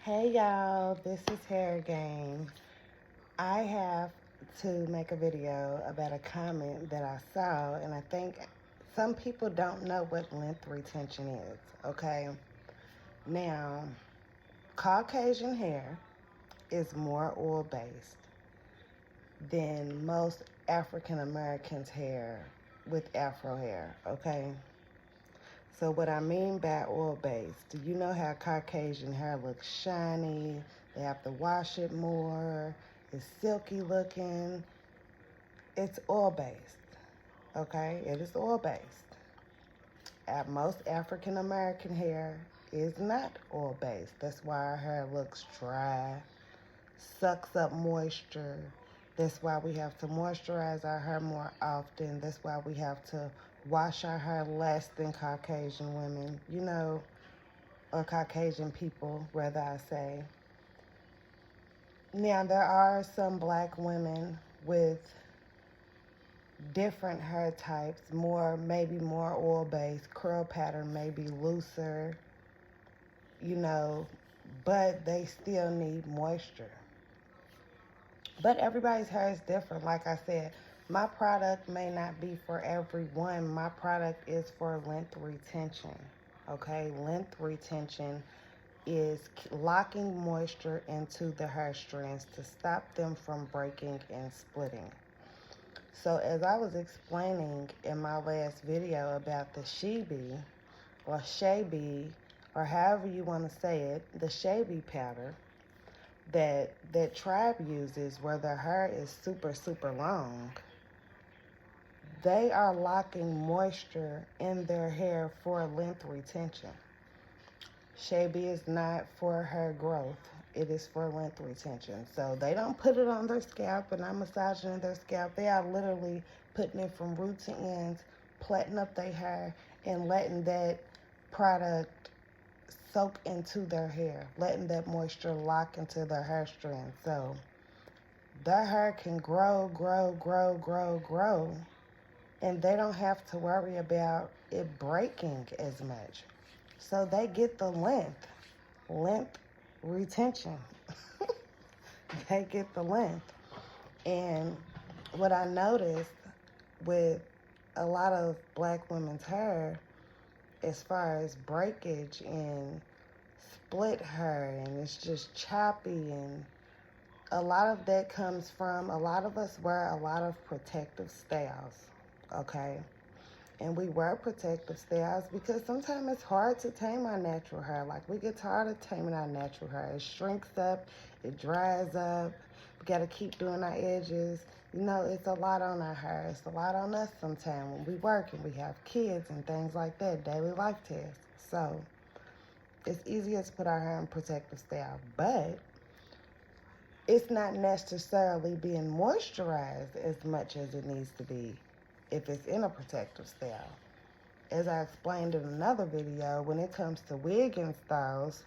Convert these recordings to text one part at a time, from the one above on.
Hey y'all, this is Hair Game. I have to make a video about a comment that I saw, and I think some people don't know what length retention is, okay? Now, Caucasian hair is more oil based than most African Americans' hair with Afro hair, okay? So what I mean by oil-based, do you know how Caucasian hair looks shiny? They have to wash it more. It's silky looking. It's oil-based, okay? It is oil-based. Most African American hair is not oil-based. That's why our hair looks dry, sucks up moisture. That's why we have to moisturize our hair more often. That's why we have to wash our hair less than Caucasian women, or Caucasian people, rather I say. Now, there are some black women with different hair types, maybe more oil-based, curl pattern may be looser, but they still need moisture. But everybody's hair is different. Like I said, my product may not be for everyone. My product is for length retention. Okay, length retention is locking moisture into the hair strands to stop them from breaking and splitting. So as I was explaining in my last video about the Chebe or Chebe, or however you want to say it, the Chebe powder that tribe uses, where their hair is super long, they are locking moisture in their hair for length retention. Chebe is not for hair growth. It is for length retention. So they don't put it on their scalp and not massaging their scalp. They are literally putting it from root to ends, plaiting up their hair, and letting that product soak into their hair, letting that moisture lock into their hair strands. So their hair can grow, and they don't have to worry about it breaking as much. So they get the length retention. They get the length. And what I noticed with a lot of black women's hair, as far as breakage and split hair, and it's just choppy, and a lot of that comes from a lot of us wear a lot of protective styles, okay? And we wear protective styles because sometimes it's hard to tame our natural hair. Like, we get tired of taming our natural hair. It shrinks up, it dries up. We got to keep doing our edges. It's a lot on our hair. It's a lot on us sometimes when we work and we have kids and things like that, daily life tasks. So it's easier to put our hair in protective style, but it's not necessarily being moisturized as much as it needs to be if it's in a protective style. As I explained in another video, when it comes to wigging styles,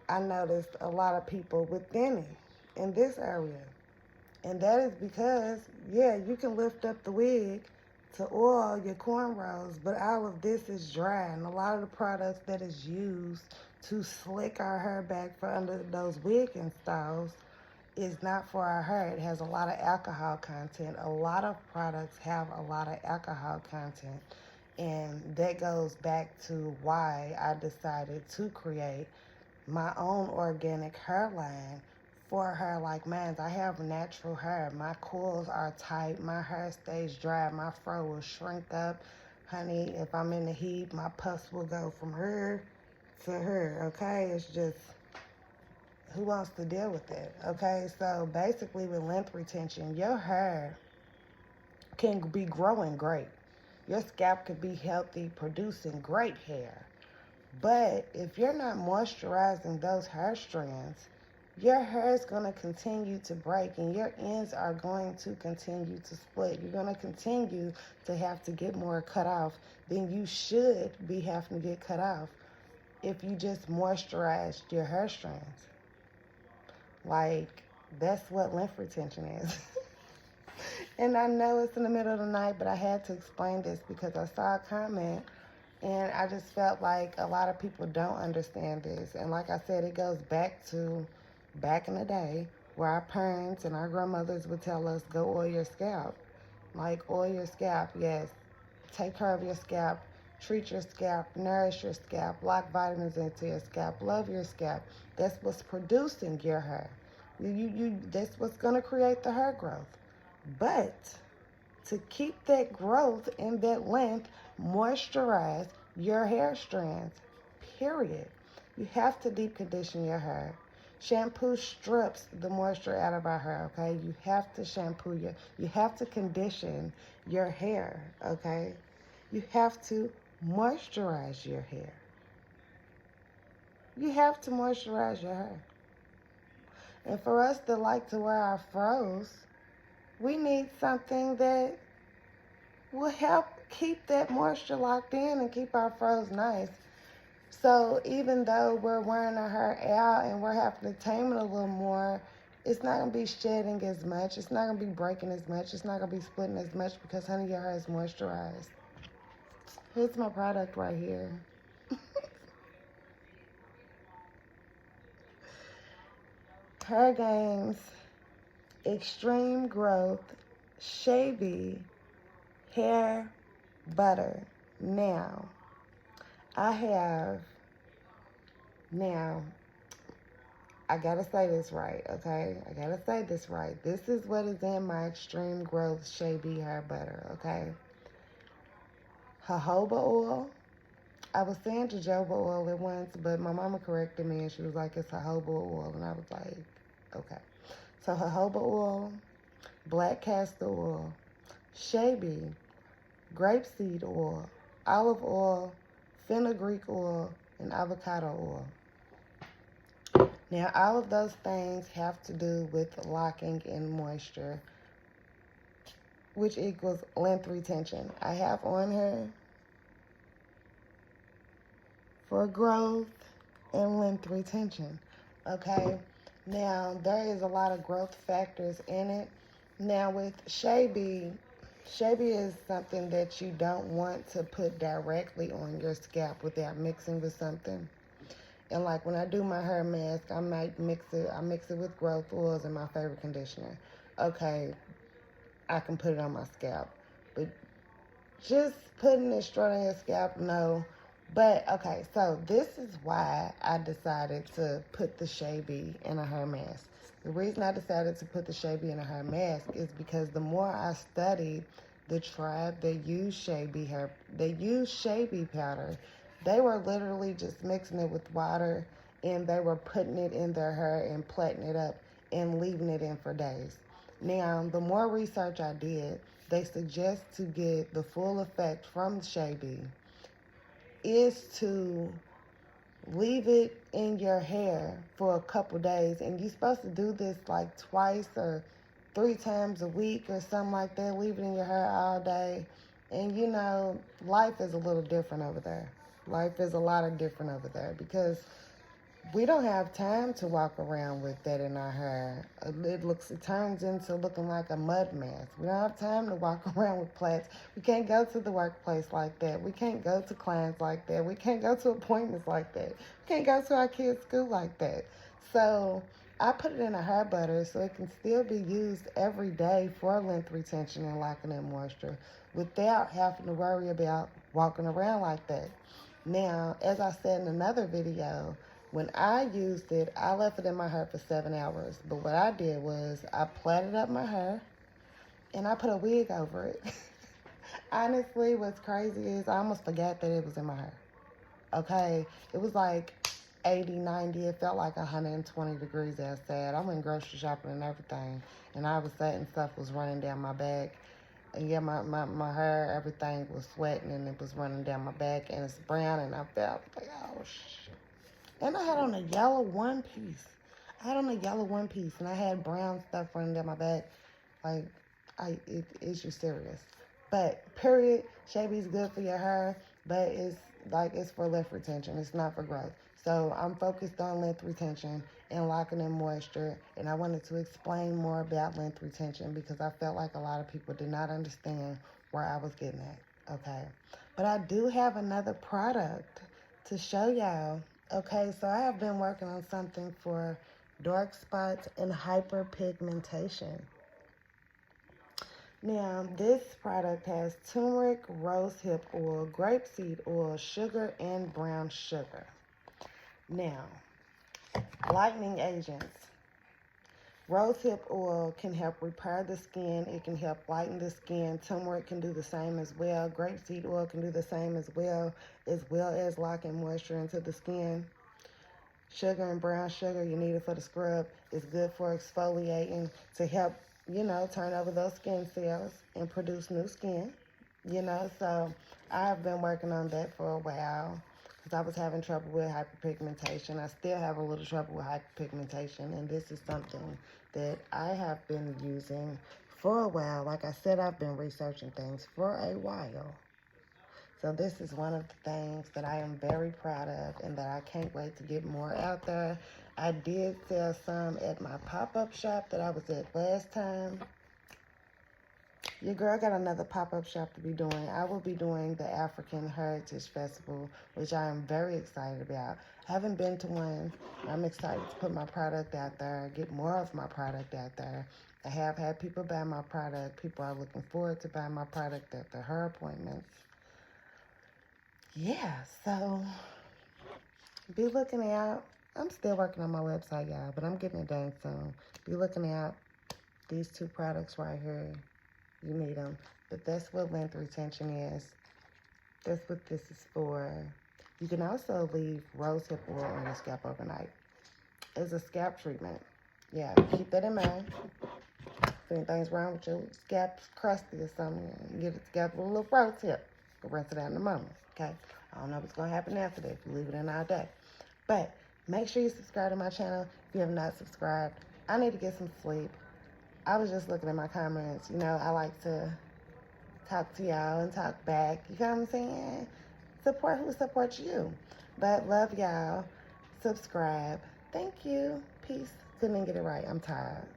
I noticed a lot of people with thinning in this area. And that is because, yeah, you can lift up the wig to oil your cornrows, but all of this is dry. And a lot of the products that is used to slick our hair back for under those wigging styles is not for our hair. It has a lot of alcohol content. A lot of products have a lot of alcohol content. And that goes back to why I decided to create my own organic hairline for hair like mine. I have natural hair. My coils are tight. My hair stays dry. My fro will shrink up. Honey, if I'm in the heat, my puffs will go from here to here, okay? It's just, who wants to deal with it? Okay, so basically with length retention, your hair can be growing great. Your scalp could be healthy, producing great hair. But if you're not moisturizing those hair strands, your hair is going to continue to break and your ends are going to continue to split. You're going to continue to have to get more cut off than you should be having to get cut off if you just moisturized your hair strands. Like, that's what length retention is. And I know it's in the middle of the night, but I had to explain this because I saw a comment And I just felt like a lot of people don't understand this. And like I said, it goes back to back in the day where our parents and our grandmothers would tell us, go oil your scalp. Like, oil your scalp, yes. Take care of your scalp. Treat your scalp. Nourish your scalp. Lock vitamins into your scalp. Love your scalp. That's what's producing your hair. That's what's going to create the hair growth. But to keep that growth and that length, moisturize your hair strands, period. You have to deep condition your hair. Shampoo strips the moisture out of our hair, okay? You have to you have to condition your hair, okay? You have to moisturize your hair. You have to moisturize your hair. And for us that like to wear our froze, we need something that will help keep that moisture locked in and keep our froze nice. So even though we're wearing our hair out and we're having to tame it a little more, it's not going to be shedding as much. It's not going to be breaking as much. It's not going to be splitting as much because, honey, your hair is moisturized. Here's my product right here. Hair Gains Extreme Growth Chebe Hair Butter. Now, I gotta say this right, okay? I gotta say this right. This is what is in my Extreme Growth Chebe Hair Butter, okay? Jojoba oil. I was saying jojoba oil at once, but my mama corrected me and she was like, it's jojoba oil. And I was like, okay. So jojoba oil, black castor oil, Chebe, grapeseed oil, olive oil, fenugreek oil, and avocado oil. Now, all of those things have to do with locking in moisture, which equals length retention. I have on here for growth and length retention, okay? Now, there is a lot of growth factors in it. Now, with Chebe is something that you don't want to put directly on your scalp without mixing with something. And like when I do my hair mask, I might mix it with growth oils and my favorite conditioner. Okay, I can put it on my scalp. But just putting it straight on your scalp, no. But okay, so this is why I decided to put the Chebe in a hair mask. The reason I decided to put the Chebe in a hair mask is because the more I studied the tribe that use Chebe powder, they were literally just mixing it with water and they were putting it in their hair and plaiting it up and leaving it in for days. Now, the more research I did, they suggest to get the full effect from Chebe is to leave it in your hair for a couple days. And you're supposed to do this like twice or 3 times a week or something like that. Leave it in your hair all day. And you know, life is a little different over there. Life is a lot of different over there because we don't have time to walk around with that in our hair. It turns into looking like a mud mask. We don't have time to walk around with plaits. We can't go to the workplace like that. We can't go to clients like that. We can't go to appointments like that. We can't go to our kids' school like that. So I put it in a hair butter so it can still be used every day for length retention and locking in moisture without having to worry about walking around like that. Now, as I said in another video, when I used it, I left it in my hair for 7 hours. But what I did was I plaited up my hair and I put a wig over it. Honestly, what's crazy is I almost forgot that it was in my hair. Okay? It was like 80, 90. It felt like 120 degrees outside. I went grocery shopping and everything. And all of a sudden, stuff was running down my back. And yeah, my hair, everything was sweating and it was running down my back. And it's brown and I felt like, oh, shit. And I had on a yellow one piece. And I had brown stuff running down my back. Like, is you serious? But period, Chebe's good for your hair, but it's for length retention. It's not for growth. So I'm focused on length retention and locking in moisture. And I wanted to explain more about length retention because I felt like a lot of people did not understand where I was getting at. okay? But I do have another product to show y'all. Okay, so I have been working on something for dark spots and hyperpigmentation. Now, this product has turmeric, rosehip oil, grapeseed oil, sugar, and brown sugar. Now, lightening agents. Rosehip oil can help repair the skin. It can help lighten the skin. Turmeric can do the same as well. Grapeseed oil can do the same as well as locking moisture into the skin. Sugar and brown sugar, you need it for the scrub. It's good for exfoliating to help, turn over those skin cells and produce new skin. So I've been working on that for a while because I was having trouble with hyperpigmentation. I still have a little trouble with hyperpigmentation, and this is something that I have been using for a while. Like I said, I've been researching things for a while. So this is one of the things that I am very proud of and that I can't wait to get more out there. I did sell some at my pop-up shop that I was at last time. Your girl got another pop-up shop to be doing. I will be doing the African Heritage Festival, which I am very excited about. I haven't been to one. I'm excited to put my product out there, get more of my product out there. I have had people buy my product. People are looking forward to buying my product at their hair appointments. Yeah, so be looking out. I'm still working on my website, y'all, but I'm getting it done soon. Be looking out. These two products right here. You need them. But that's what length retention is. That's what this is for. You can also leave rosehip oil on your scalp overnight as a scalp treatment. Yeah, keep that in mind. If anything's wrong with your scalp's crusty or something, you get it scalp with a little rosehip. Rinse it out in a moment, okay? I don't know what's going to happen after that if you leave it in all day. But make sure you subscribe to my channel if you have not subscribed. I need to get some sleep. I was just looking at my comments. I like to talk to y'all and talk back. You know what I'm saying? Support who supports you. But love y'all. Subscribe. Thank you. Peace. Couldn't get it right. I'm tired.